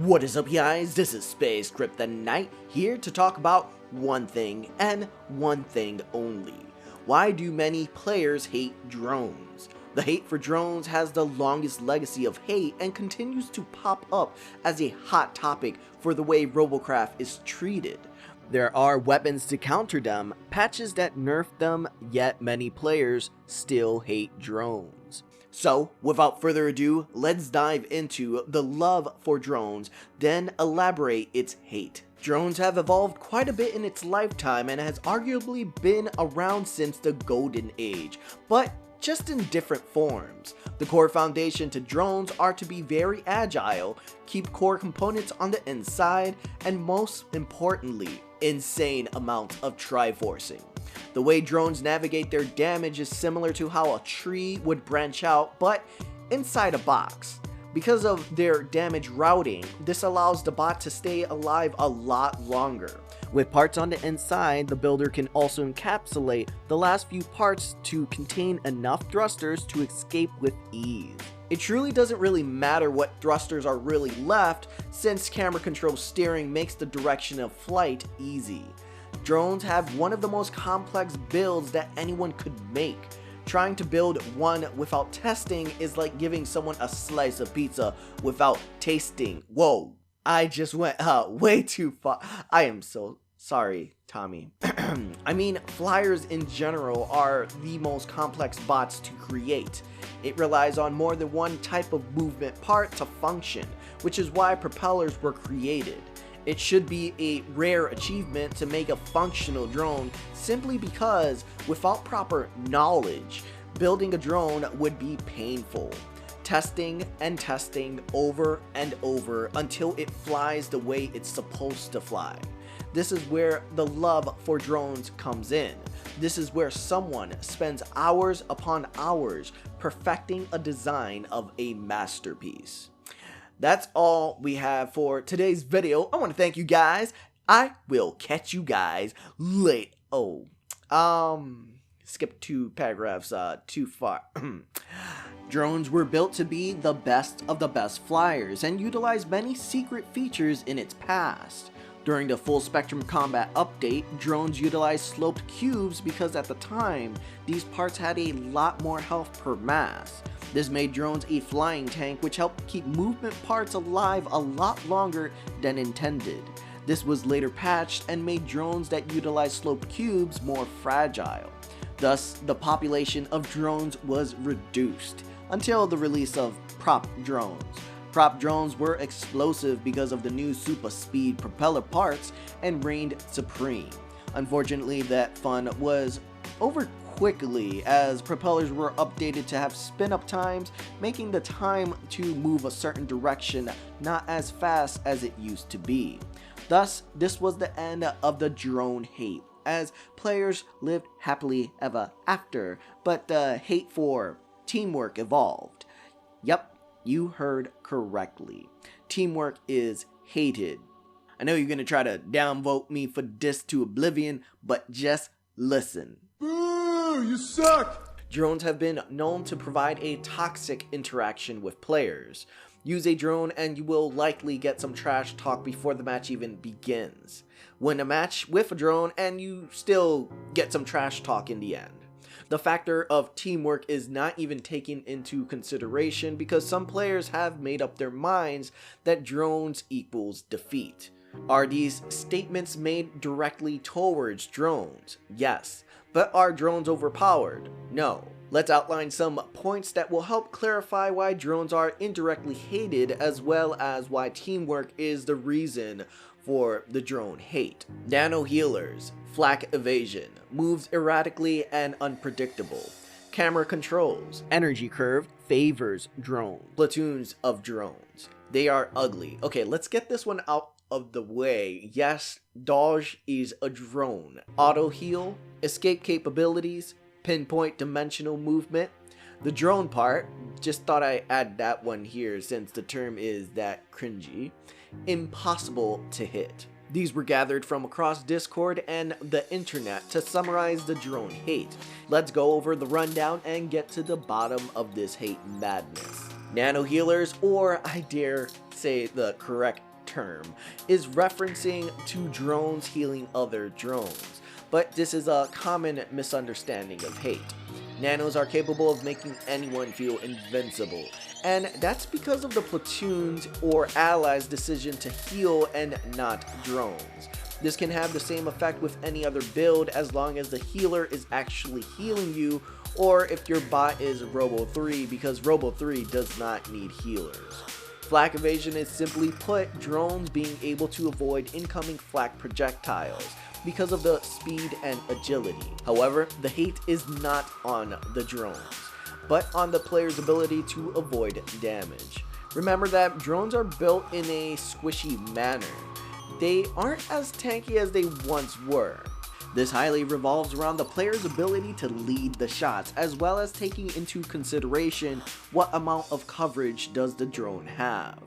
What is up, guys? This is SpaceKryptonite here to talk about one thing and one thing only. Why do many players hate drones? The hate for drones has the longest legacy of hate and continues to pop up as a hot topic for the way Robocraft is treated. There are weapons to counter them, patches that nerf them, yet many players still hate drones. So, without further ado, let's dive into the love for drones, then elaborate its hate. Drones have evolved quite a bit in its lifetime and has arguably been around since the golden age, but just in different forms. The core foundation to drones are to be very agile, keep core components on the inside, and most importantly, insane amounts of triforcing. The way drones navigate their damage is similar to how a tree would branch out, but inside a box. Because of their damage routing, this allows the bot to stay alive a lot longer. With parts on the inside, the builder can also encapsulate the last few parts to contain enough thrusters to escape with ease. It truly doesn't really matter what thrusters are really left, since camera control steering makes the direction of flight easy. Drones have one of the most complex builds that anyone could make. Trying to build one without testing is like giving someone a slice of pizza without tasting. Whoa, I just went way too far. I am so sorry, Tommy. I mean, flyers in general are the most complex bots to create. It relies on more than one type of movement part to function, which is why propellers were created. It should be a rare achievement to make a functional drone simply because without proper knowledge, building a drone would be painful. Testing and testing over and over until it flies the way it's supposed to fly. This is where the love for drones comes in. This is where someone spends hours upon hours perfecting a design of a masterpiece. That's all we have for today's video. I want to thank you guys. I will catch you guys late. Skip 2 paragraphs too far. Drones were built to be the best of the best flyers and utilize many secret features in its past. During the full spectrum combat update, drones utilized sloped cubes because at the time, these parts had a lot more health per mass. This made drones a flying tank, which helped keep movement parts alive a lot longer than intended. This was later patched and made drones that utilize sloped cubes more fragile. Thus, the population of drones was reduced until the release of prop drones. Prop drones were explosive because of the new super speed propeller parts and reigned supreme. Unfortunately, that fun was over quickly as propellers were updated to have spin-up times, making the time to move a certain direction not as fast as it used to be. Thus, this was the end of the drone hate, as players lived happily ever after, but the hate for teamwork evolved. Yep, you heard correctly. Teamwork is hated. I know you're gonna try to downvote me for this to oblivion, but just listen. Boo! You suck! Drones have been known to provide a toxic interaction with players. Use a drone and you will likely get some trash talk before the match even begins. Win a match with a drone and you still get some trash talk in the end. The factor of teamwork is not even taken into consideration because some players have made up their minds that drones equals defeat. Are these statements made directly towards drones? Yes. But are drones overpowered? No. Let's outline some points that will help clarify why drones are indirectly hated as well as why teamwork is the reason for the drone hate. Nano Healers, Flak Evasion, moves erratically and unpredictable. Camera controls, energy curve favors drones. Platoons of drones, they are ugly. Okay, let's get this one out of the way. Yes, Dodge is a drone. Auto heal, escape capabilities, pinpoint dimensional movement. The drone part, just thought I add that one here since the term is that cringy. Impossible to hit. These were gathered from across Discord and the internet to summarize the drone hate. Let's go over the rundown and get to the bottom of this hate madness. Nano Healers, or I dare say the correct term is referencing to drones healing other drones, but this is a common misunderstanding of hate. Nanos are capable of making anyone feel invincible, and that's because of the platoon's or allies' decision to heal and not drones. This can have the same effect with any other build as long as the healer is actually healing you, or if your bot is Robo 3, because Robo 3 does not need healers. Flak Evasion is simply put drones being able to avoid incoming flak projectiles because of the speed and agility. However, the hate is not on the drones, but on the player's ability to avoid damage. Remember that drones are built in a squishy manner. They aren't as tanky as they once were. This highly revolves around the player's ability to lead the shots, as well as taking into consideration what amount of coverage does the drone have.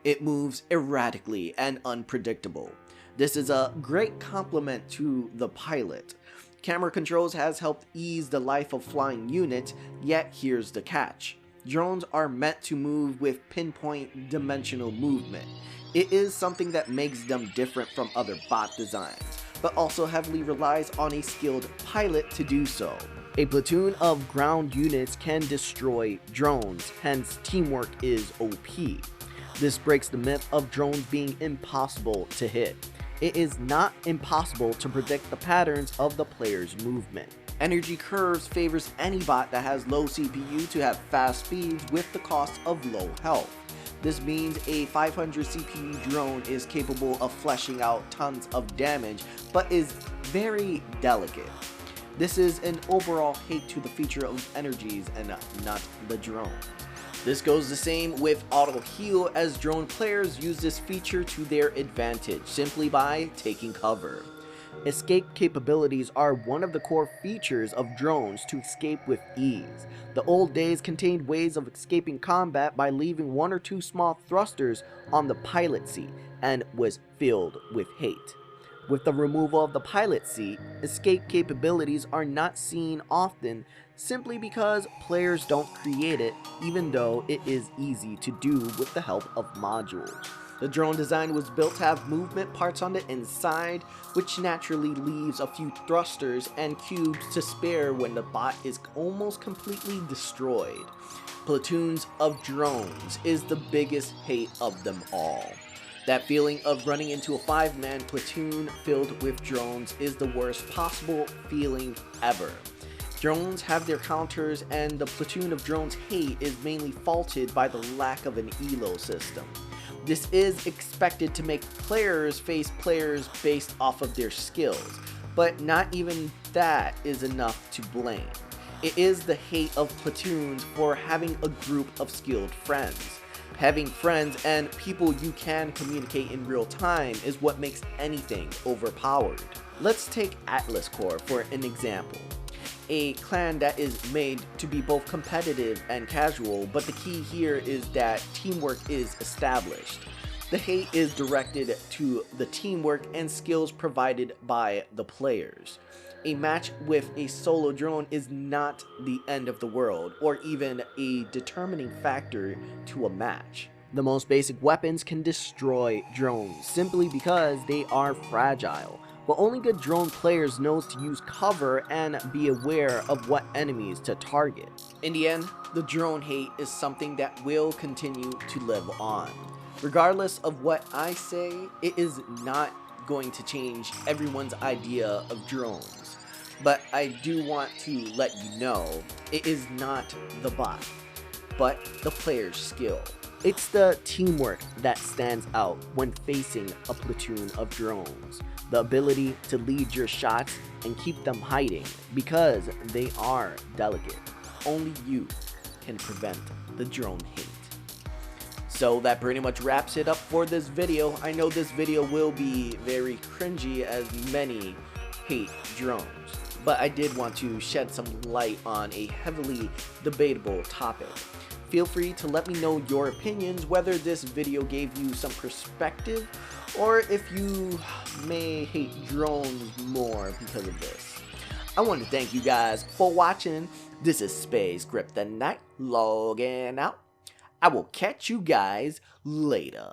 It moves erratically and unpredictable. This is a great compliment to the pilot. Camera controls has helped ease the life of flying units, yet here's the catch. Drones are meant to move with pinpoint dimensional movement. It is something that makes them different from other bot designs, but also heavily relies on a skilled pilot to do so. A platoon of ground units can destroy drones, hence teamwork is OP. This breaks the myth of drones being impossible to hit. It is not impossible to predict the patterns of the player's movement. Energy Curves favors any bot that has low CPU to have fast speeds with the cost of low health. This means a 500 CPU drone is capable of fleshing out tons of damage, but is very delicate. This is an overall hate to the feature of energies and not the drone. This goes the same with auto heal, as drone players use this feature to their advantage simply by taking cover. Escape capabilities are one of the core features of drones to escape with ease. The old days contained ways of escaping combat by leaving one or two small thrusters on the pilot seat and was filled with hate. With the removal of the pilot seat, escape capabilities are not seen often simply because players don't create it, even though it is easy to do with the help of modules. The drone design was built to have movement parts on the inside, which naturally leaves a few thrusters and cubes to spare when the bot is almost completely destroyed. Platoons of drones is the biggest hate of them all. That feeling of running into a 5-man platoon filled with drones is the worst possible feeling ever. Drones have their counters, and the platoon of drones hate is mainly faulted by the lack of an elo system. This is expected to make players face players based off of their skills, but not even that is enough to blame. It is the hate of platoons for having a group of skilled friends. Having friends and people you can communicate in real time is what makes anything overpowered. Let's take Atlas Corps for an example. A clan that is made to be both competitive and casual, but the key here is that teamwork is established. The hate is directed to the teamwork and skills provided by the players. A match with a solo drone is not the end of the world, or even a determining factor to a match. The most basic weapons can destroy drones simply because they are fragile, but only good drone players know to use cover and be aware of what enemies to target. In the end, the drone hate is something that will continue to live on. Regardless of what I say, it is not going to change everyone's idea of drones. But I do want to let you know, it is not the bot, but the player's skill. It's the teamwork that stands out when facing a platoon of drones. The ability to lead your shots and keep them hiding because they are delicate. Only you can prevent the drone hate. So that pretty much wraps it up for this video. I know this video will be very cringy as many hate drones, but I did want to shed some light on a heavily debatable topic. Feel free to let me know your opinions, whether this video gave you some perspective or if you may hate drones more because of this. I want to thank you guys for watching. This is SpaceKryptonite logging out. I will catch you guys later.